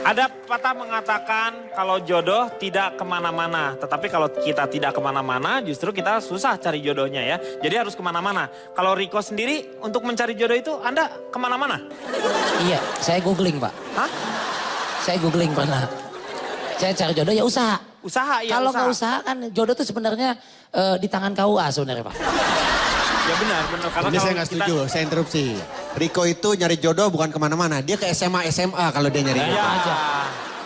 Ada patah mengatakan kalau jodoh tidak kemana-mana. Tetapi kalau kita tidak kemana-mana justru kita susah cari jodohnya ya. Jadi harus kemana-mana. Kalau Riko sendiri untuk mencari jodoh itu Anda kemana-mana? Iya, saya googling Pak. Hah? Saya googling pernah. Saya cari jodoh ya usaha. Usaha ya Kalau usaha. nggak usaha kan jodoh itu sebenarnya di tangan KUA sebenarnya Pak. Ya benar. Karena Ini kalau saya nggak setuju, saya interupsi. Riko itu nyari jodoh bukan kemana-mana. Dia ke SMA kalau dia nyari jodoh. Ya. Aja.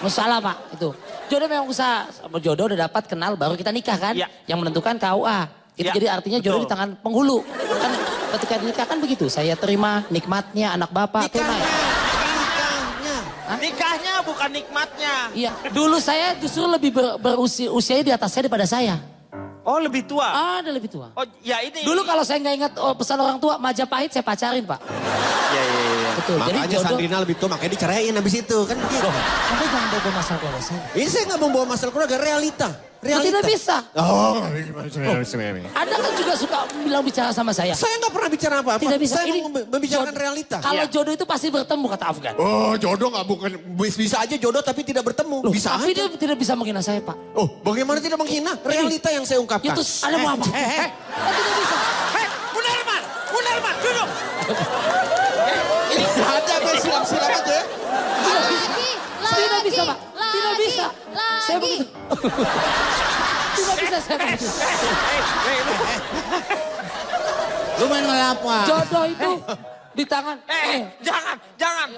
Nggak salah Pak itu. Jodoh memang usaha. Jodoh udah dapat kenal baru kita nikah kan. Ya. Yang menentukan KUA. Itu Ya, jadi artinya jodoh betul. di tangan penghulu. Kan ketika dinikah kan begitu. Saya terima nikmatnya anak bapak. Tunai. Nikahnya bukan nikmatnya. Iya. Dulu saya justru lebih usianya di atas saya daripada saya. Oh lebih tua. Ada lebih tua. Oh ya ini. Dulu kalau saya nggak ingat pesan orang tua, Majapahit saya pacarin Pak. Ya. Betul. Jadi Makanya jodoh. Sandrina lebih tua, makanya diceraiin habis itu. Kan gitu. Anda jangan bawa masalah keluarga saya. Ini saya nggak membawa masalah keluarga, realita. Tidak bisa. Oh, Anda kan juga suka bilang bicara sama saya. saya nggak pernah bicara apa-apa. Tidak bisa. Saya membicarakan jodoh. realita. Kalau Iya. jodoh itu pasti bertemu kata Afgan. Oh, jodoh nggak bukan bisa aja jodoh tapi tidak bertemu. Loh, bisa tapi aja. dia tidak bisa menghina saya Pak. Oh, bagaimana tidak menghina? Realita yang saya ungkapkan. Itu Anda mau apa? Tidak bisa. Hei, Munarman, duduk. Ini ada guys, silam-silam aja ya. Tidak bisa Pak. Tidak bisa. Saya begitu. Tidak bisa saya begitu. Lu main ngapa? Jodoh itu di tangan. Jangan.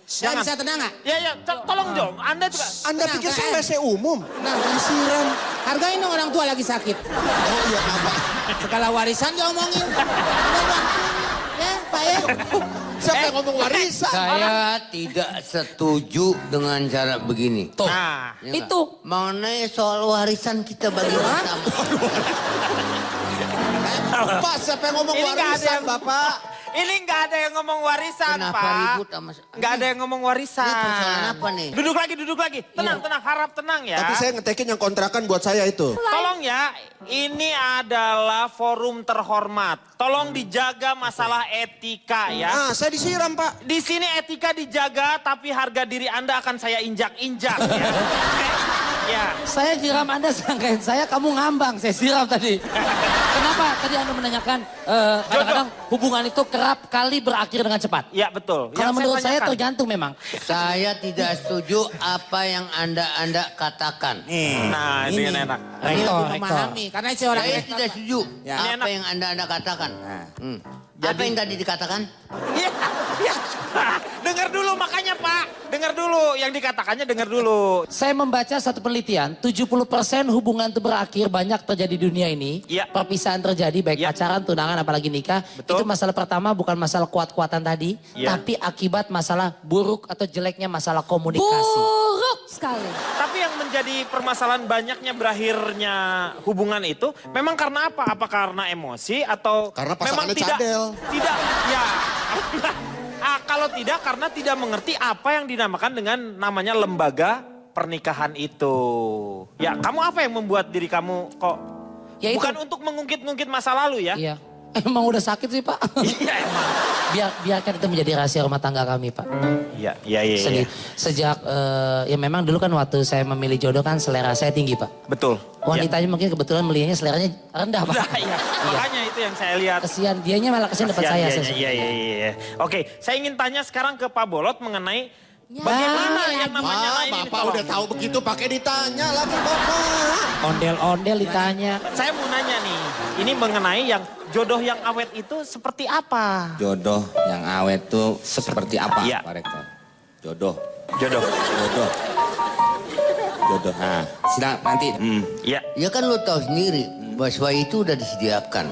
Saya bisa tenang nggak? Ya, tolong dong. Anda juga. Anda Tenang, pikir saya tenang. WC umum? Nah, Disiram. hargain dong orang tua lagi sakit. Oh iya, apa? Segala warisan diomongin. Udah Bang. Ya, Pak ya. Siapa yang ngomong warisan? Saya tidak setuju dengan cara begini. Tuh. Nah, Ya nggak? Itu. Mengenai soal warisan kita bagi bersama. Pak, siapa yang ngomong Ini nggak ada warisan, yang- Bapak? ini nggak ada yang ngomong warisan, Kenapa Pak. ribut sama... Nggak ada yang ngomong warisan. Ini persoalan apa nih? Duduk lagi. Tenang, harap tenang ya. Tapi saya ngetekin yang kontrakan buat saya itu. Tolong ya, ini adalah forum terhormat. Tolong dijaga masalah etika ya. Ah, saya disiram, Pak. Di sini etika dijaga, tapi harga diri Anda akan saya injak-injak ya. Ya. Saya siram Anda sangkain saya kamu ngambang. Saya siram tadi. Kenapa tadi Anda menanyakan kadang-kadang hubungan itu kerap kali berakhir dengan cepat? Ya betul. Kalau Yang menurut saya tanyakan. tergantung memang. Saya tidak setuju apa yang Anda katakan. Nah, ini yang enak. Ini Rektor, lebih memahami. Karena saya orang Saya rektor. tidak setuju Ya. Ini apa enak. yang Anda katakan. Hmm. Jadi- Apa yang tadi dikatakan? Iya. Dengar dulu makanya Pak. Dengar dulu yang dikatakannya dengar dulu. Saya membaca satu penelitian, 70% hubungan itu berakhir banyak terjadi di dunia ini. Iya. Perpisahan terjadi baik Iya. pacaran, tunangan, apalagi nikah. Betul. Itu masalah pertama bukan masalah kuat-kuatan tadi. Iya. Tapi akibat masalah buruk atau jeleknya masalah komunikasi. Buruk sekali. Tapi yang menjadi permasalahan banyaknya berakhirnya hubungan itu memang karena apa? Apa karena emosi atau Karena memang pasangannya tidak cadel. tidak ya. Kalau tidak karena tidak mengerti apa yang dinamakan dengan namanya lembaga pernikahan itu. Ya, kamu apa yang membuat diri kamu kok Ya itu. bukan untuk mengungkit-ungkit masa lalu ya? Iya. Emang udah sakit sih Pak. Iya emang. Biarkan itu menjadi rahasia rumah tangga kami Pak. Iya. Sejak ya memang dulu kan waktu saya memilih jodoh kan selera saya tinggi Pak. Betul. Wanitanya mungkin kebetulan melihatnya seleranya rendah Pak. Nah, iya. Makanya itu yang saya lihat. Kesian, dianya malah kesian dapat saya. Iya. Oke, saya ingin tanya sekarang ke Pak Bolot mengenai Ya, bagaimana lagi. yang namanya Ah, lain ini. Bapak Tolong. udah tahu begitu pakai ditanya lagi, Bapak. Ondel-ondel ditanya. Saya mau nanya nih, ini mengenai yang jodoh yang awet itu seperti apa? Jodoh yang awet tuh seperti apa, Iya. Pak Rektor? Jodoh. Jodoh. Jodoh. Nah, silakan nanti. Iya. Ya kan lo tahu sendiri, bahwa itu udah disediakan.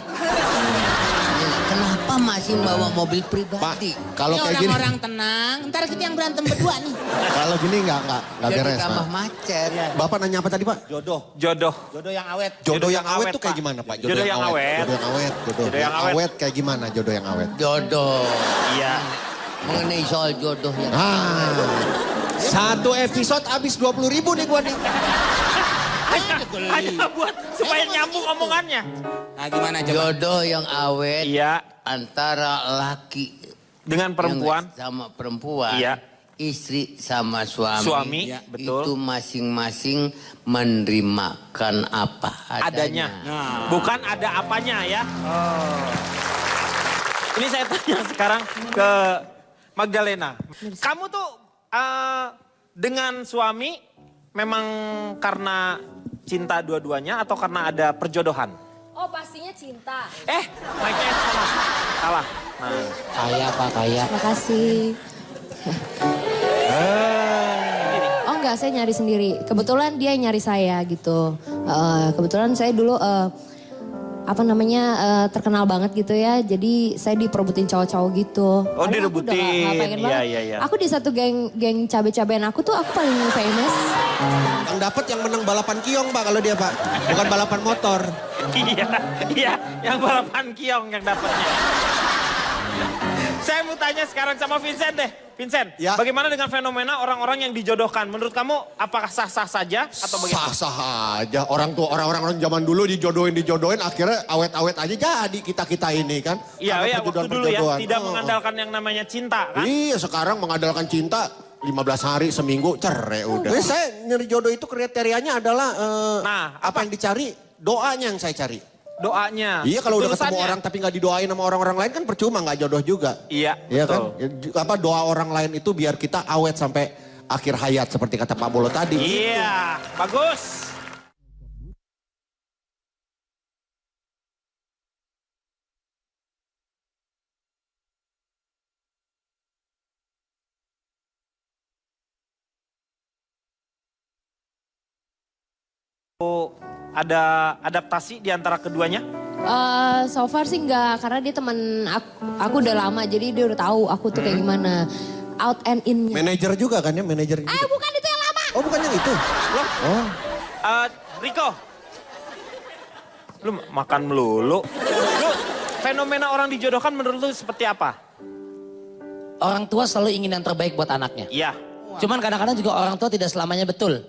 Ya, kenapa masih bawa mobil Pak, pribadi? kalau Ini kayak gini, orang-orang tenang. Ntar kita yang berantem berdua nih. kalau gini nggak Jadi beres, tambah Pak. macet. Bapak nanya apa tadi, Pak? Jodoh. Jodoh. Jodoh yang awet. Jodoh yang awet tuh Pak. kayak gimana, Pak? Jodoh yang awet. Jodoh yang awet. Jodoh yang awet. awet kayak gimana jodoh yang awet? Jodoh. Iya. Mengenai soal jodoh yang Satu episode habis 20.000 nih gua nih. Hanya buat supaya nyambung omongannya. Nah gimana coba? jodoh yang awet Iya. antara laki Dengan perempuan. yang sama perempuan Iya. istri sama suami, Suami, betul. itu masing-masing menerimakan apa adanya. Bukan ada apanya ya. Ini saya tanya sekarang ke Magdalena. Kamu tuh dengan suami memang karena cinta dua-duanya atau karena ada perjodohan? Oh pastinya cinta. Mic-nya salah. Nah. Kaya Pak, kaya. Makasih. Oh enggak, saya nyari sendiri. Kebetulan dia yang nyari saya gitu. Kebetulan saya dulu terkenal banget gitu ya. Jadi saya diperebutin cowok-cowok gitu. Oh, Padahal aku udah direbutin. nggak pengen banget. Iya. Aku di satu geng cabe-cabean aku tuh aku paling famous. Yang dapat yang menang balapan kiong Pak kalau dia Pak. Bukan balapan motor. Iya, yang balapan kiong yang dapatnya. Saya mau tanya sekarang sama Vincent deh. Vincent, Ya. bagaimana dengan fenomena orang-orang yang dijodohkan? Menurut kamu apakah sah-sah saja atau bagaimana? Sah-sah aja. Orang zaman dulu dijodohin akhirnya awet-awet aja jadi kita ini kan. Iya, Karena waktu dulu ya, perjodohan-perjodohan. tidak mengandalkan yang namanya cinta kan? Iya, sekarang mengandalkan cinta 15 hari seminggu cerai udah. Jadi saya nyari jodoh itu kriterianya adalah apa yang dicari, doanya yang saya cari. Doanya. Iya, kalau udah ketemu ketulusannya. orang tapi nggak didoain sama orang-orang lain kan percuma, nggak jodoh juga. Iya, Iya betul. kan? Apa doa orang lain itu biar kita awet sampai akhir hayat seperti kata Pak Bolo tadi. Iya, bagus. Ada adaptasi di antara keduanya? So far sih enggak, karena dia teman aku udah lama, jadi dia udah tahu aku tuh kayak gimana. Out and in-nya. Manajer juga kan ya, manajer juga. Bukan itu yang lama. Oh, bukan yang itu. Loh? Oh. Riko, lu makan melulu. Lu fenomena orang dijodohkan menurut lu seperti apa? Orang tua selalu ingin yang terbaik buat anaknya. Iya. Cuman kadang-kadang juga orang tua tidak selamanya betul.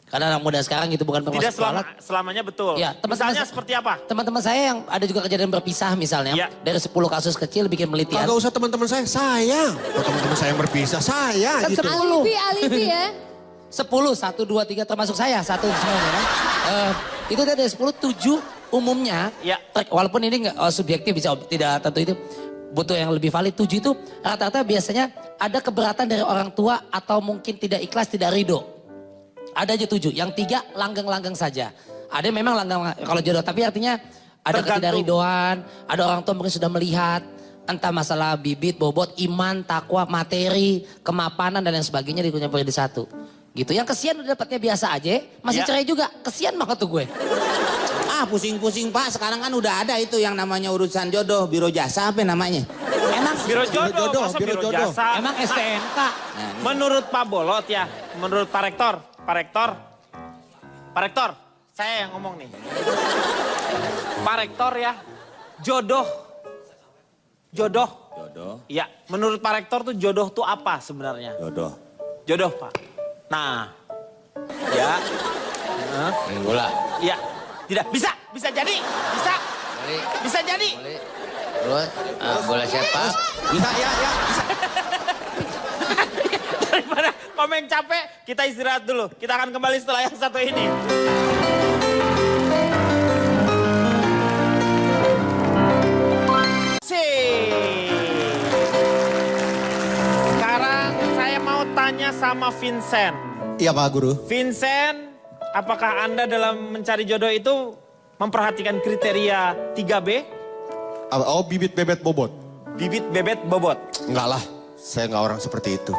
Karena anak muda sekarang gitu bukan Tidak bermaksud kualat. selamanya betul. Ya, Misalnya seperti apa? Teman-teman saya yang ada juga kejadian berpisah misalnya. Ya. Dari 10 kasus kecil bikin penelitian. Kagak usah teman-teman saya, kalau teman-teman saya yang berpisah, saya Kan gitu. 10. Alibi ya. 10, 1, 2, 3 termasuk saya, 1 semuanya kan. Itu dari 10, 7 umumnya. Ya. Walaupun ini nggak subjektif, bisa tidak tentu itu butuh yang lebih valid. 7 itu rata-rata biasanya ada keberatan dari orang tua atau mungkin tidak ikhlas, tidak ridho. Ada aja 7, yang 3 langgeng-langgeng saja. Ada yang memang langgeng kalau jodoh, tapi artinya ada ketidakridoan, ada orang tua mungkin sudah melihat. Entah masalah bibit, bobot, iman, takwa, materi, kemapanan dan lain sebagainya dikumpulkan di satu. Gitu, yang kesian udah dapatnya biasa aja, masih cerai juga. Kesian banget tuh gue. Pusing-pusing Pak, sekarang kan udah ada itu yang namanya urusan jodoh, biro jasa apa namanya? Emang Biro jodoh, masa biro biro jodoh. jasa. emang STNK. Menurut Pak Bolot ya, menurut Pak Rektor, saya yang ngomong nih. Pak Rektor ya, jodoh. Jodoh, Ya, menurut Pak Rektor tuh jodoh tuh apa sebenarnya? Jodoh Pak. Nah, ya. Main bola. Ya, tidak bisa jadi, Boleh, bisa jadi. boleh. Terus bola siapa? Bisa ya, bisa. Daripada komen capek, kita istirahat dulu. Kita akan kembali setelah yang satu ini. Sekarang saya mau tanya sama Vincent. Iya Pak Guru. Vincent, apakah Anda dalam mencari jodoh itu memperhatikan kriteria 3B? Oh, bibit bebet bobot. Bibit, bebet, bobot. Enggak lah, saya nggak orang seperti itu.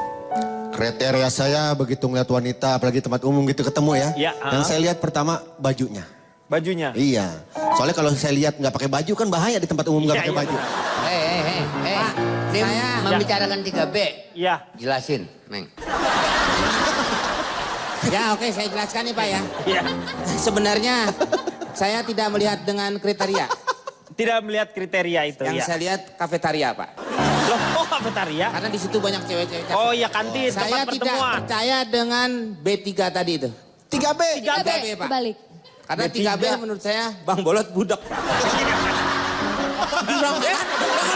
Kriteria saya begitu ngeliat wanita, apalagi tempat umum gitu ketemu ya. Ya, Yang saya lihat pertama bajunya. Bajunya. Iya. Soalnya kalau saya lihat nggak pakai baju kan bahaya di tempat umum nggak Iya, pakai iya, baju. Dia saya- membicarakan 3B. Iya. Jelasin, Neng. Ya oke, saya jelaskan nih Pak ya. Iya. Sebenarnya saya tidak melihat dengan kriteria. Tidak melihat kriteria itu Yang ya. saya lihat kafetaria Pak. Loh, kok kafetaria? Karena di situ banyak cewek-cewek cantik. Oh iya kantin, Saya tempat tidak pertemuan. percaya dengan B3 tadi itu. 3B. 3B. Pak. Kebalik. Karena 3B menurut saya Bang Bolot budak Pak. Bilang kan,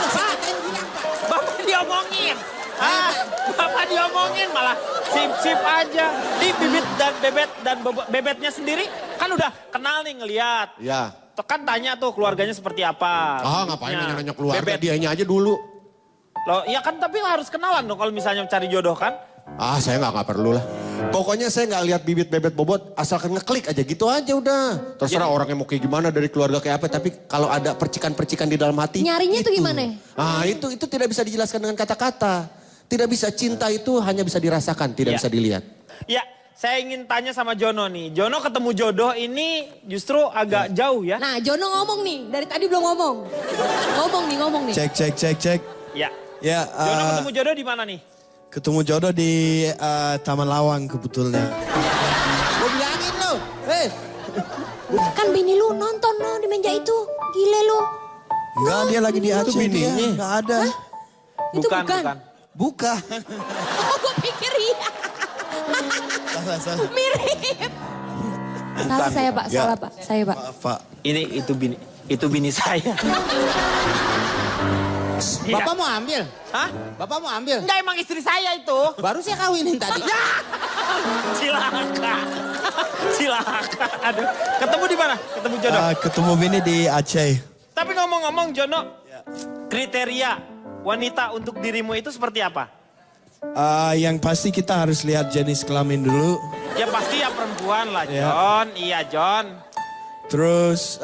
saya katain bilang Pak. Bapak diomongin. Ah, Bapak diomongin malah sip-sip aja. Di bibit dan bebetnya sendiri kan udah kenal nih ngelihat. Ya. Kan tanya tuh keluarganya seperti apa. Ngapain nanya-nanya keluarga, Bebet. dianya aja dulu. Loh, ya kan tapi harus kenalan dong kalau misalnya cari jodoh kan. Saya nggak perlu lah. Pokoknya saya nggak lihat bibit bebet bobot, asalkan ngeklik aja gitu aja udah. Terserah orangnya mau kayak gimana, dari keluarga kayak apa, tapi kalau ada percikan-percikan di dalam hati. Nyarinya tuh gimana? Itu tidak bisa dijelaskan dengan kata-kata. Tidak bisa, cinta itu hanya bisa dirasakan, tidak bisa dilihat. Ya, saya ingin tanya sama Jono nih. Jono ketemu jodoh ini justru agak jauh ya. Nah, Jono ngomong nih, dari tadi belum ngomong. Ngomong nih. Cek. Ya. Ya, Jono ketemu jodoh di mana nih? ketemu jodoh di Taman Lawang kebetulan. Gue bilangin lo. Kan bini lu nonton lo di meja itu. Gile lu. Enggak, dia lagi di Aceh dia. Enggak ada. Itu bukan. Bukan. Oh, gue pikir iya. Salah. Mirip. Salah saya Pak, salah Pak. Saya Pak. Maaf, Pak. Itu bini saya. Bapak mau ambil? Hah? Bapak mau ambil? Enggak, emang istri saya itu. Baru saya kawinin tadi. Ya. Silakan. Aduh, ketemu di mana? Ketemu jodoh. Ketemu bini di Aceh. Tapi ngomong-ngomong Jono, kriteria wanita untuk dirimu itu seperti apa? Yang pasti kita harus lihat jenis kelamin dulu. Ya pasti ya perempuan lah, Ya. John. Iya, John. Terus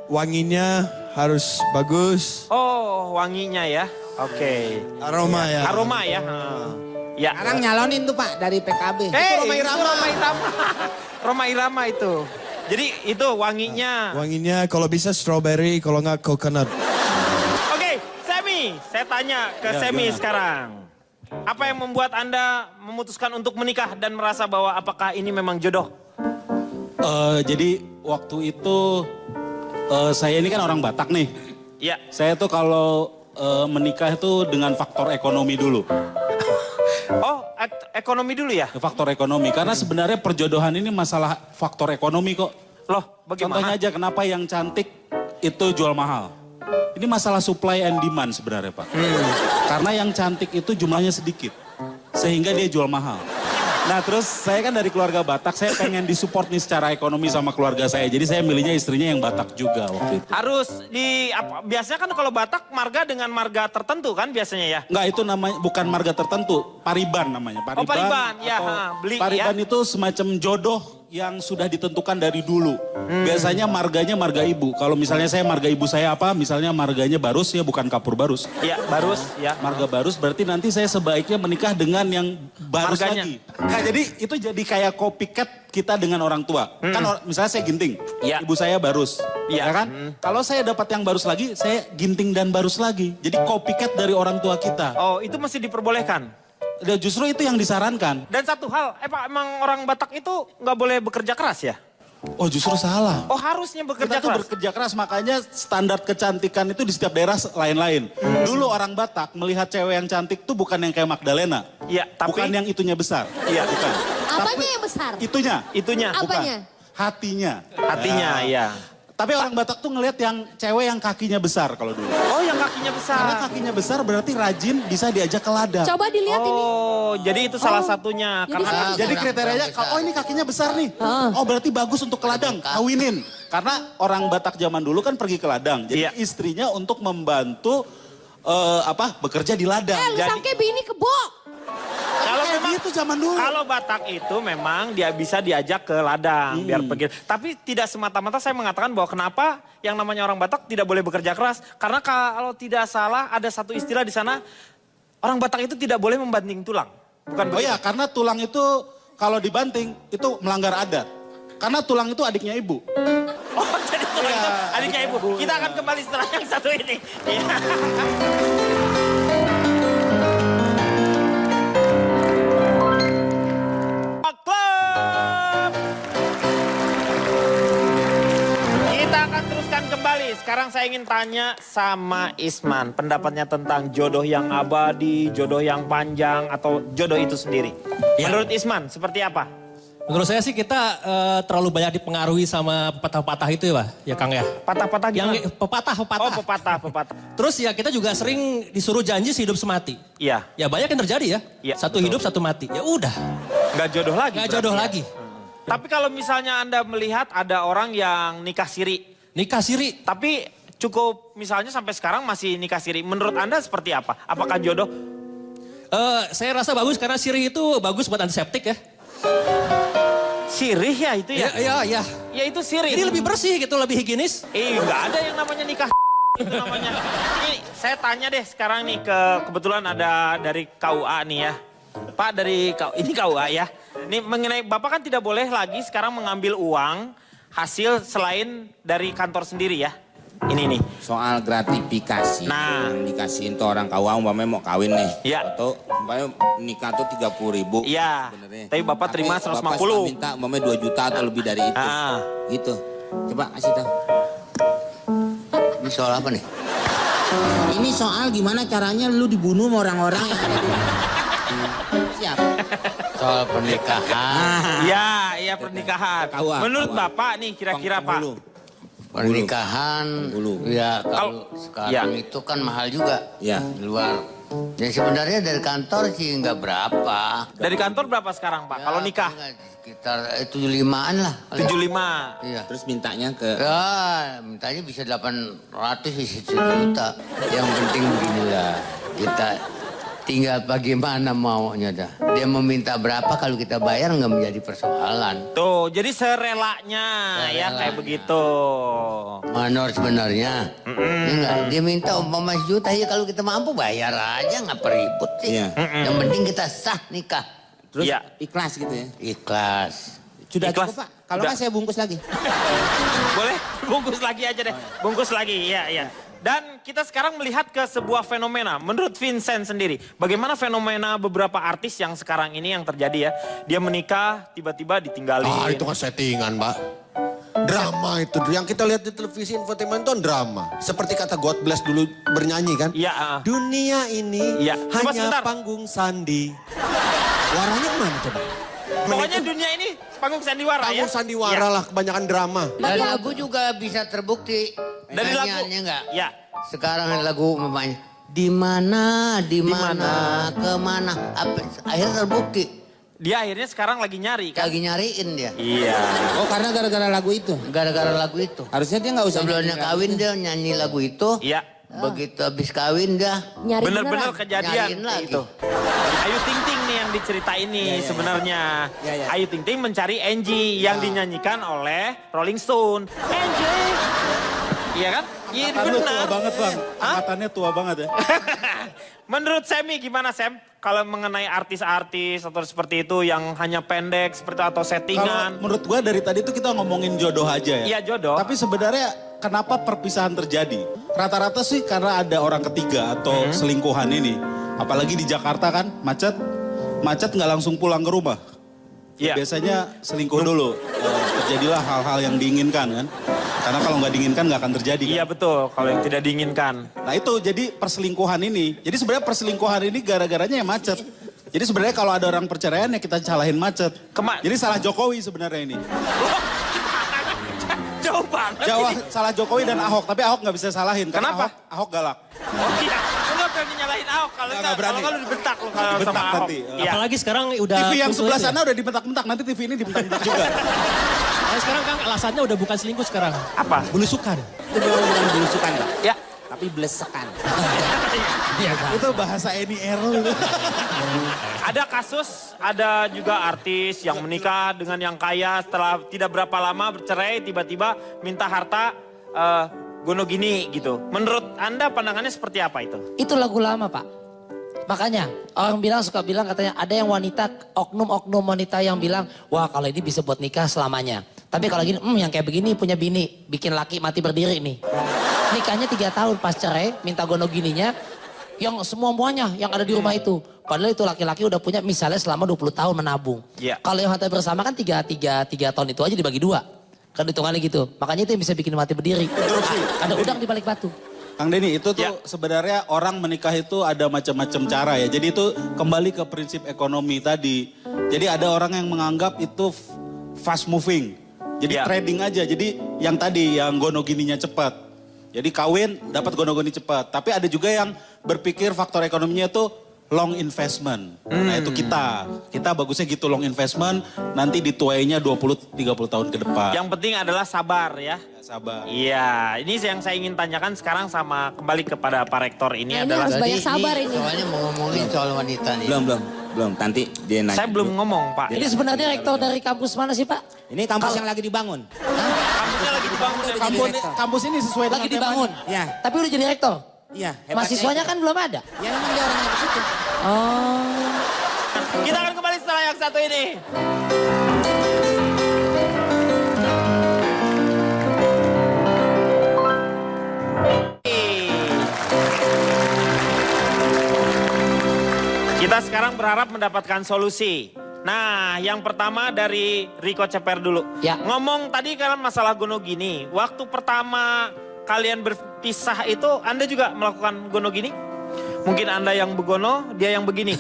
wanginya harus bagus. Oh, wanginya ya. Oke. Aroma ya. Aroma ya. Ya. Sekarang nyalonin tuh Pak dari PKB. Roma Irama. Roma Irama itu. Jadi itu wanginya. Wanginya kalau bisa strawberry, kalau nggak coconut. Oke, Semi. Saya tanya ke Semi sekarang. Apa yang membuat Anda memutuskan untuk menikah dan merasa bahwa apakah ini memang jodoh? Jadi waktu itu saya ini kan orang Batak nih. Iya. Saya tuh kalau menikah itu dengan faktor ekonomi dulu. Oh, ekonomi dulu ya? Faktor ekonomi. Karena sebenarnya perjodohan ini masalah faktor ekonomi kok. Loh, bagaimana? Contohnya aja kenapa yang cantik itu jual mahal. Ini masalah supply and demand sebenarnya Pak. Karena yang cantik itu jumlahnya sedikit. Sehingga dia jual mahal. Nah terus saya kan dari keluarga Batak, saya pengen disupport nih secara ekonomi sama keluarga saya. Jadi saya milihnya istrinya yang Batak juga waktu itu. Harus biasanya kan kalau Batak marga dengan marga tertentu kan biasanya ya? Enggak, itu namanya bukan marga tertentu, Pariban namanya. Oh, Pariban, ya, beli Pariban ya. itu semacam jodoh yang sudah ditentukan dari dulu. Biasanya marganya marga ibu. Kalau misalnya saya marga ibu saya apa, misalnya marganya Barus ya, bukan Kapur Barus. Iya, Barus ya. Marga Barus berarti nanti saya sebaiknya menikah dengan yang Barus Marganya. lagi. Nah, jadi itu jadi kayak copycat kita dengan orang tua. Kan misalnya saya Ginting, Ya. ibu saya Barus. Ya. Ya kan? Kalau saya dapat yang Barus lagi, saya Ginting dan Barus lagi. Jadi copycat dari orang tua kita. Oh, itu masih diperbolehkan. Dan justru itu yang disarankan. Dan satu hal, Pak, emang orang Batak itu nggak boleh bekerja keras ya? Oh justru salah. Oh, harusnya bekerja Kita tuh keras. bekerja keras, makanya standar kecantikan itu di setiap daerah lain-lain. Dulu orang Batak melihat cewek yang cantik tuh bukan yang kayak Magdalena. Iya, tapi Bukan yang itunya besar. Iya. Bukan. Apanya yang besar? Itunya. Apanya? Hatinya. Hatinya, iya. Tapi orang Batak tuh ngelihat yang cewek yang kakinya besar kalau dulu. Oh, yang kakinya besar. Karena kakinya besar berarti rajin, bisa diajak ke ladang. Coba dilihat ini. Oh, jadi itu salah satunya. Jadi Karena saya- Jadi kriterianya, oh ini kakinya besar nih. Ah. Oh berarti bagus untuk ke ladang, kawinin. Karena orang Batak zaman dulu kan pergi ke ladang. Jadi Iya. istrinya untuk membantu bekerja di ladang. Lu sangke bini kebo. kalau Kayak memang gitu zaman dulu. kalau Batak itu memang dia bisa diajak ke ladang biar pergi. Tapi tidak semata-mata saya mengatakan bahwa kenapa yang namanya orang Batak tidak boleh bekerja keras. Karena kalau tidak salah ada satu istilah di sana, orang Batak itu tidak boleh membanting tulang. Bukan Oh begitu? ya, karena tulang itu kalau dibanting itu melanggar adat. Karena tulang itu adiknya ibu. Oh, jadi tulang Iya, itu adiknya ibu. Kita akan kembali setelah yang satu ini. Iya. Club. Kita akan teruskan kembali. Sekarang saya ingin tanya sama Isman. Pendapatnya tentang jodoh yang abadi, jodoh yang panjang, atau jodoh itu sendiri. Ya. Menurut Isman, seperti apa? Menurut saya sih kita terlalu banyak dipengaruhi sama pepatah-pepatah itu ya Pak, ya Kang ya. Patah-patah gimana? Yang pepatah. Oh pepatah. Terus ya kita juga sering disuruh janji sehidup semati. Iya. Ya banyak yang terjadi ya. Iya, Satu betul. hidup, satu mati. Ya udah. Nggak jodoh lagi. Nggak berarti jodoh ya? lagi. Tapi kalau misalnya Anda melihat ada orang yang nikah siri. Nikah siri. Tapi cukup misalnya sampai sekarang masih nikah siri. Menurut Anda seperti apa? Apakah jodoh? Saya rasa bagus karena siri itu bagus buat antiseptik ya. Sirih ya itu ya? Iya. Ya itu sirih. Jadi lebih bersih gitu, lebih higienis. Nggak ada yang namanya nikah itu namanya. Ini saya tanya deh sekarang nih kebetulan ada dari KUA nih ya. Pak dari ini KUA ya. Ini mengenai Bapak kan tidak boleh lagi sekarang mengambil uang hasil selain dari kantor sendiri ya. Ini nih. Soal gratifikasi. Nah. Yang dikasihin tuh orang KUA umpamanya mau kawin nih. Iya. Atau umpamanya nikah tuh 30.000. Iya. Sebenarnya. Tapi Bapak terima 150. Bapak suka minta umpamanya 2 juta atau lebih dari itu. Gitu. Coba kasih tahu. Ini soal apa nih? Ini soal gimana caranya lu dibunuh sama orang-orang yang ada di... Siap. Soal pernikahan. Iya pernikahan. Menurut Bapak nih kira-kira Pak. Pernikahan, ya kalau sekarang itu kan mahal juga. Ya. Di luar. Ya sebenarnya dari kantor sih nggak berapa. Dari kantor berapa sekarang Pak? Kalau nikah? Sekitar 75-an lah. 75. Iya. Terus mintanya ke... Ya, mintanya bisa 800, bisa 1 juta. Yang penting beginilah, kita tinggal bagaimana maunya dah. Dia meminta berapa kalau kita bayar nggak menjadi persoalan. Tuh, jadi serelanya ya kayak begitu. Manor sebenarnya. Ya enggak, dia minta umpama 1 juta ya kalau kita mampu bayar aja nggak peribut sih. Iya. Yang penting kita sah nikah. Terus Iya. ikhlas gitu ya? Ikhlas. Sudah Ikhlas. cukup Pak. Kalau nggak saya bungkus lagi. Boleh? Bungkus lagi aja deh. Bungkus lagi, iya. Dan kita sekarang melihat ke sebuah fenomena. Menurut Vincent sendiri, bagaimana fenomena beberapa artis yang sekarang ini yang terjadi ya. Dia menikah, tiba-tiba ditinggalin. Itu kan settingan, Mbak. Drama itu. Yang kita lihat di televisi infotainment itu drama. Seperti kata God Bless dulu bernyanyi kan. Iya. Dunia ini Coba hanya sebentar. panggung sandi. Warnanya kemana coba? Pokoknya dunia ini panggung sandiwara ya. Panggung sandiwara lah, kebanyakan drama. Dan lagu juga bisa terbukti. Dari lagu? Nyanyiannya enggak? Ya. Sekarang ada lagu umpamanya. Di mana, kemana. Akhirnya terbukti. Dia akhirnya sekarang lagi nyari kan. Lagi nyariin dia. Iya. Oh karena gara-gara lagu itu? Gara-gara lagu itu. Harusnya dia nggak usah Sebelumnya kawin dia nyanyi lagu itu. Iya. Begitu habis kawin dia. Nyari Bener-bener beneran. kejadian Nyariin lagi. itu. Ayu Ting Ting nih yang diceritain nih sebenarnya. Ayu Ting Ting mencari Angie yang dinyanyikan oleh Rolling Stone. Angie. Iya kan? Iya Angkatannya tua benar. banget Bang. Angkatannya tua banget ya. Menurut Semi gimana Sam? Kalau mengenai artis-artis atau seperti itu yang hanya pendek seperti atau Kalau settingan. menurut gua dari tadi tuh kita ngomongin jodoh aja ya. Iya jodoh. Tapi sebenarnya kenapa perpisahan terjadi? Rata-rata sih karena ada orang ketiga atau selingkuhan ini. Apalagi di Jakarta kan macet nggak langsung pulang ke rumah. Iya. Biasanya selingkuh dulu. Terjadilah hal-hal yang diinginkan kan. Karena kalau nggak diinginkan nggak akan terjadi. Iya Kan? betul, kalau yang tidak diinginkan. Nah itu jadi perselingkuhan ini. Jadi sebenarnya perselingkuhan ini gara-garanya ya macet. Jadi sebenarnya kalau ada orang perceraian ya kita salahin macet. Jadi salah Jokowi sebenarnya ini. Jauh banget Jawa ini. salah Jokowi dan Ahok, tapi Ahok nggak bisa salahin. Karena Kenapa? Ahok galak. Oh iya, lu gak berani nyalahin Ahok. Kalau Nggak enggak, berani. kalau lu dibentak lu kalau Dibentak sama Ahok. nanti. Iya. Apalagi sekarang udah... TV yang muncul sebelah itu ya. sana udah dibentak-bentak, nanti TV ini dibentak-bentak juga. Nah, sekarang Kang alasannya udah bukan selingkuh sekarang. Apa? Belusukan. Itu bukan belusukan Pak. Ya. Tapi blesekan. Itu bahasa Eni Errol. Ada kasus, ada juga artis yang menikah dengan yang kaya setelah tidak berapa lama bercerai tiba-tiba minta harta gono gini gitu. Menurut Anda pandangannya seperti apa itu? Itu lagu lama Pak. Makanya orang suka bilang katanya ada yang wanita, oknum-oknum wanita yang bilang, wah kalau ini bisa buat nikah selamanya. Tapi kalau gini, yang kayak begini punya bini, bikin laki mati berdiri nih. Nikahnya 3 tahun pas cerai, minta gono gininya, yang semua-muanya yang ada di rumah itu. Padahal itu laki-laki udah punya misalnya selama 20 tahun menabung. Iya. Kalau yang harta bersama kan 3 tahun itu aja dibagi 2. Kan hitungannya gitu. Makanya itu yang bisa bikin mati berdiri. Ada udang di balik batu. Kang Denny, itu tuh sebenarnya orang menikah itu ada macam-macam cara ya. Jadi itu kembali ke prinsip ekonomi tadi. Jadi ada orang yang menganggap itu fast moving. Jadi trading aja. Jadi yang tadi yang gonogininya cepat. Jadi kawin dapat gonogini cepat. Tapi ada juga yang berpikir faktor ekonominya itu long investment. Nah itu kita bagusnya gitu long investment. Nanti dituainya 20-30 tahun ke depan. Yang penting adalah sabar ya. Sabar. Iya, ini yang saya ingin tanyakan sekarang sama kembali kepada Pak Rektor ini Nah, ini adalah harus banyak sabar ini. Soalnya mau ngomongin soal wanita nih. Belum. Nanti dia nanya. saya belum ngomong Pak. Ini sebenarnya rektor dari kampus mana sih Pak? Ini kampus yang lagi dibangun. Kampusnya lagi dibangun ya, Pak. Kampus ini sesuai Lagi dibangun? Ya. Tapi udah jadi rektor? Iya. Mahasiswanya kan belum ada? Ya memang dia orangnya begitu. Oh. Kita akan kembali setelah yang satu ini. Kita sekarang berharap mendapatkan solusi. Nah, yang pertama dari Riko Ceper dulu. Ya. Ngomong tadi kan masalah gonogini. Waktu pertama kalian berpisah itu Anda juga melakukan gonogini? Mungkin Anda yang begono, dia yang begini.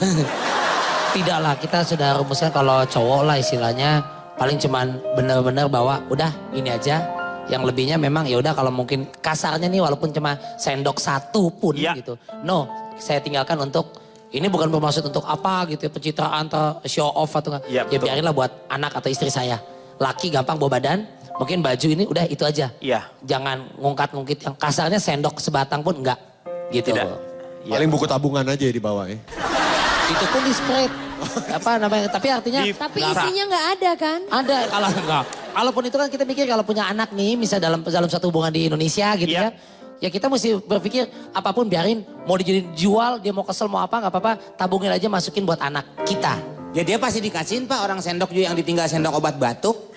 Tidak lah, kita sudah rumuskan kalau cowok lah istilahnya paling cuman benar-benar bahwa udah ini aja. Yang lebihnya memang ya udah kalau mungkin kasarnya nih walaupun cuma sendok satu pun gitu. No, saya tinggalkan untuk ini bukan bermaksud untuk apa gitu ya, pencitraan atau show off atau enggak. Ya biarinlah buat anak atau istri saya. Laki gampang bawa badan, mungkin baju ini udah itu aja. Iya. Jangan ngungkat-ngungkit yang kasarnya sendok sebatang pun enggak. Gitu. Tidak. Paling buku tabungan aja ya dibawa ya. Itu pun di spread. Apa namanya? Tapi artinya Tapi isinya nggak ada kan? ada kalau enggak. Kalaupun itu kan kita pikir kalau punya anak nih, misalnya dalam satu hubungan di Indonesia gitu ya. Ya kita mesti berpikir apapun biarin, mau dijadiin jual, dia mau kesel mau apa nggak apa-apa, tabungin aja masukin buat anak kita. Ya dia pasti dikasihin Pak, orang sendok juga yang ditinggal sendok obat batuk.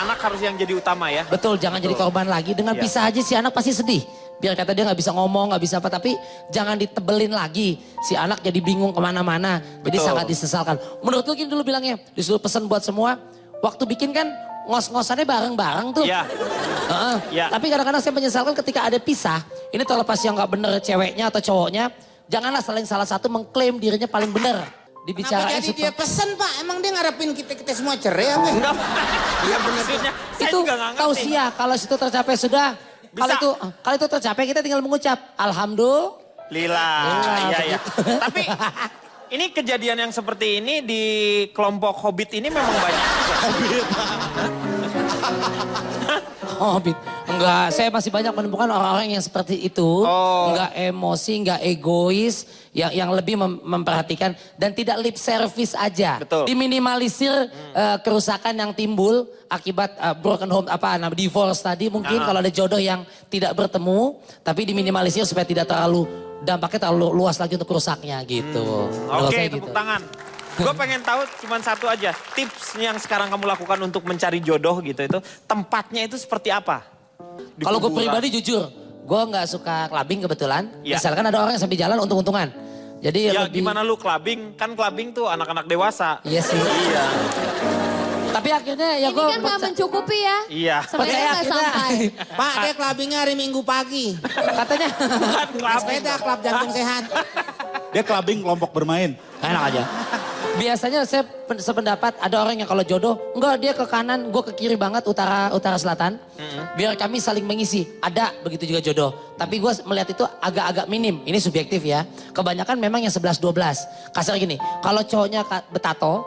Anak harus yang jadi utama ya. Betul, jangan jadi korban lagi. Dengan pisah aja si anak pasti sedih. Biar kata dia nggak bisa ngomong, nggak bisa apa, tapi jangan ditebelin lagi. Si anak jadi bingung kemana-mana, jadi sangat disesalkan. Menurut lu gini dulu bilangnya, disuruh pesan buat semua, waktu bikin kan ngos-ngosannya bareng-bareng tuh. Iya. Tapi kadang-kadang saya menyesalkan ketika ada pisah, ini terlepas yang nggak bener ceweknya atau cowoknya, janganlah salah satu mengklaim dirinya paling bener. Dibicarain Kenapa jadi dia pesen Pak? Emang dia ngarepin kita semua cerai apa? Enggak. Iya maksudnya. Itu tausiah kalau situ tercapai sudah. Kalau itu tercapai kita tinggal mengucap alhamdulillah. Iya. Tapi ini kejadian yang seperti ini di kelompok Hobbit ini memang banyak juga. Hobbit. Enggak, saya masih banyak menemukan orang-orang yang seperti itu. Enggak emosi, enggak egois. Yang lebih memperhatikan dan tidak lip service aja. Betul. Diminimalisir kerusakan yang timbul akibat broken home, divorce tadi. Mungkin kalau ada jodoh yang tidak bertemu. Tapi diminimalisir supaya tidak terlalu, dampaknya terlalu luas lagi untuk rusaknya gitu. Oke, tepuk tangan. Gue pengen tahu cuma satu aja. Tips yang sekarang kamu lakukan untuk mencari jodoh gitu itu. Tempatnya itu seperti apa? Kalau gue pribadi jujur, gue nggak suka clubbing kebetulan. Misalkan ada orang yang sambil jalan untung-untungan. Jadi ya gimana lu clubbing? Kan clubbing tuh anak-anak dewasa. Iya sih. Iya. Tapi akhirnya ya gue... Ini kan gak mencukupi ya. Iya. Sebenarnya gak sampai. Pak dia clubbingnya hari Minggu pagi. Katanya. Sepeda klub jantung sehat. Dia clubbing kelompok bermain. Enak aja. Biasanya saya sependapat ada orang yang kalau jodoh, enggak dia ke kanan, gue ke kiri banget utara selatan. Biar kami saling mengisi. Ada begitu juga jodoh. Tapi gue melihat itu agak-agak minim. Ini subjektif ya. Kebanyakan memang yang 11-12. Kasar gini, kalau cowoknya betato,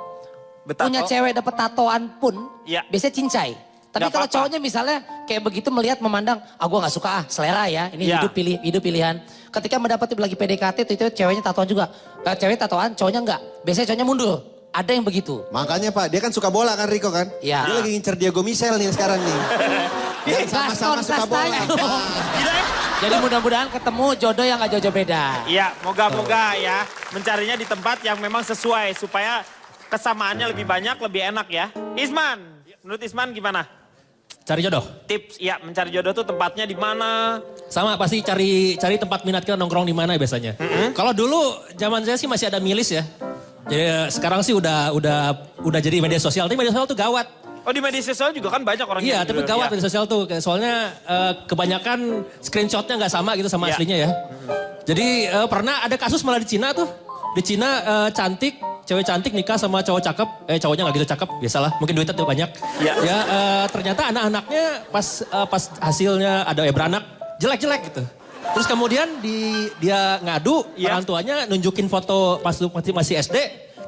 punya cewek dapet tatoan pun, biasanya cincai. Tapi kalau cowoknya misalnya kayak begitu melihat memandang, gue gak suka selera ya, ini hidup pilihan. Ketika mendapati lagi PDKT itu ceweknya tatoan juga. Cewek tatoan, cowoknya enggak. Biasanya cowoknya mundur. Ada yang begitu. Makanya Pak, dia kan suka bola kan Riko kan? Iya. Dia lagi ngincer Diego Michel nih sekarang nih. Dia sama-sama suka bola. Jadi mudah-mudahan ketemu jodoh yang gak jauh-jauh beda. Iya, moga-moga ya. Mencarinya di tempat yang memang sesuai supaya kesamaannya lebih banyak, lebih enak ya. Isman, menurut Isman gimana? Cari jodoh. Tips ya mencari jodoh tuh tempatnya di mana? Sama pasti cari tempat minat kita nongkrong di mana biasanya. Kalau dulu zaman saya sih masih ada milis ya. Jadi sekarang sih udah jadi media sosial. Tapi media sosial tuh gawat. Oh di media sosial juga kan banyak orang Iya, yang tapi gawat media sosial tuh. Soalnya kebanyakan screenshotnya nggak sama gitu sama aslinya ya. Jadi pernah ada kasus malah di Cina tuh. Di Cina cantik cewek cantik nikah sama cowok cakep, cowoknya nggak gitu cakep, biasalah, mungkin duitnya tuh banyak. Ya, ternyata anak-anaknya pas hasilnya ada beranak jelek-jelek gitu. Terus kemudian dia ngadu, orang tuanya nunjukin foto pas masih SD,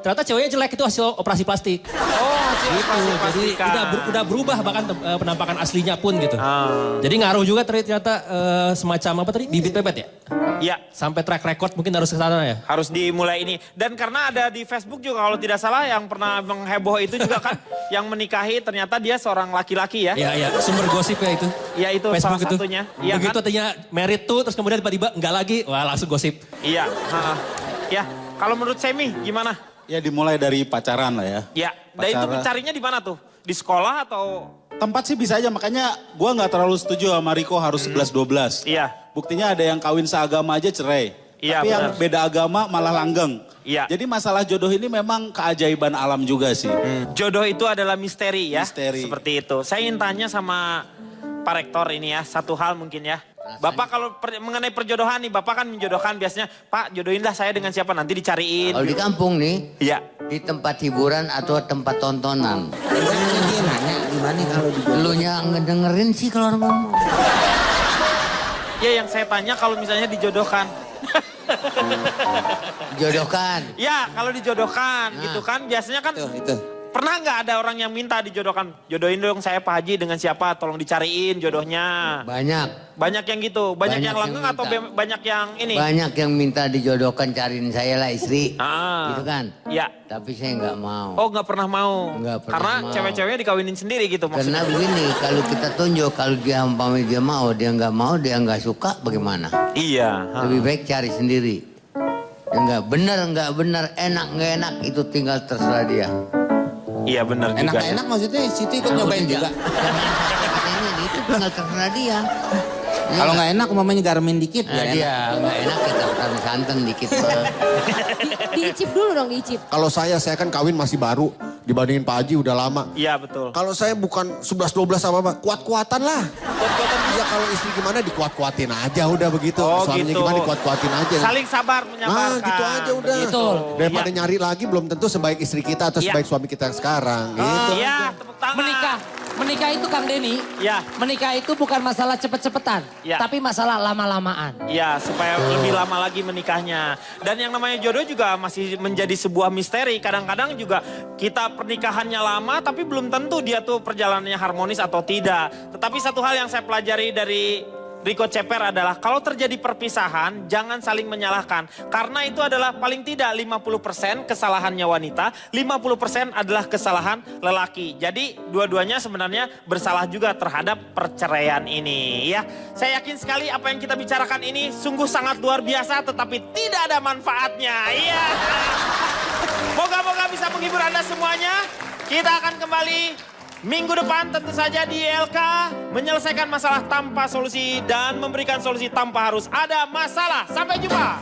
ternyata ceweknya jelek, itu hasil operasi plastik. Oh, hasil gitu. operasi Jadi plastikan. udah berubah bahkan penampakan aslinya pun gitu. Jadi ngaruh juga ternyata semacam apa tadi? Bibit bebet ya? Iya. Sampai track record mungkin harus ke sana ya? Harus dimulai ini. Dan karena ada di Facebook juga kalau tidak salah yang pernah mengheboh itu juga kan yang menikahi ternyata dia seorang laki-laki ya. Iya, sumber gosip ya itu. Iya itu Facebook salah itu. satunya. Iya Begitu kan? artinya married tuh terus kemudian tiba-tiba enggak lagi, wah langsung gosip. Iya. Ya, kalau menurut Semi gimana? Ya dimulai dari pacaran lah ya. Ya, dan itu mencarinya di mana tuh? Di sekolah atau? Tempat sih bisa aja, makanya gue nggak terlalu setuju sama Riko harus 11-12. Iya. Buktinya ada yang kawin seagama aja cerai. Iya, Tapi yang benar. beda agama malah langgeng. Iya. Jadi masalah jodoh ini memang keajaiban alam juga sih. Jodoh itu adalah misteri ya. Misteri. Seperti itu. Saya ingin tanya sama Pak Rektor ini ya, satu hal mungkin ya. Bapak kalau mengenai perjodohan nih, Bapak kan menjodohkan biasanya, Pak jodohinlah saya dengan siapa, nanti dicariin. Kalau di kampung nih, Iya. di tempat hiburan atau tempat tontonan. Dia nanya gimana kalau di Lu nya ngedengerin sih kalau orang ngomong. Ya yang saya tanya kalau misalnya dijodohkan. Jodohkan. Ya kalau dijodohkan gitu kan biasanya kan. itu. Pernah nggak ada orang yang minta dijodohkan? Jodohin dong saya Pak Haji dengan siapa, tolong dicariin jodohnya. Banyak. Banyak yang gitu, banyak yang langgeng atau minta. banyak yang ini? Banyak yang minta dijodohkan, cariin saya lah istri. Gitu kan. Ya. Tapi saya nggak mau. Oh nggak pernah mau. Nggak pernah Karena mau. cewek-ceweknya dikawinin sendiri gitu Karena maksudnya. begini, kalau kita tunjuk, kalau dia umpamanya dia mau, dia nggak suka, bagaimana? Iya. Lebih baik cari sendiri. Ya nggak benar, enak nggak enak, itu tinggal terserah dia. Iya benar juga. Enak-enak maksudnya situ ikut nyobain juga. Katanya itu tinggal terserah dia. Kalau nggak enak umpamanya garmin dikit Nah, ya dia enak. nggak enak kita taruh santan dikit. Diicip dulu dong, diicip. Kalau saya kan kawin masih baru dibandingin Pak Haji udah lama. Iya betul. Kalau saya bukan 11-12 apa-apa, kuat-kuatan lah. Ya kalau istri gimana dikuat-kuatin aja udah begitu. Oh, Suaminya gitu. gimana dikuat-kuatin aja. Saling sabar menyabarkan. Nah gitu aja udah. Begitu. Daripada Iya. nyari lagi belum tentu sebaik istri kita atau Iya. sebaik suami kita yang sekarang. Gitu. Iya, tepuk tangan. Menikah itu Kang Denny, Ya. menikah itu bukan masalah cepet-cepetan, Ya. tapi masalah lama-lamaan. Ya, supaya lebih lama lagi menikahnya. Dan yang namanya jodoh juga masih menjadi sebuah misteri. Kadang-kadang juga kita pernikahannya lama tapi belum tentu dia tuh perjalanannya harmonis atau tidak. Tetapi satu hal yang saya pelajari dari Riko Ceper adalah kalau terjadi perpisahan jangan saling menyalahkan. Karena itu adalah paling tidak 50% kesalahannya wanita, 50% adalah kesalahan lelaki. Jadi dua-duanya sebenarnya bersalah juga terhadap perceraian ini ya. Saya yakin sekali apa yang kita bicarakan ini sungguh sangat luar biasa tetapi tidak ada manfaatnya. Iya. Moga-moga bisa menghibur Anda semuanya. Kita akan kembali minggu depan tentu saja di LK menyelesaikan masalah tanpa solusi dan memberikan solusi tanpa harus ada masalah. Sampai jumpa.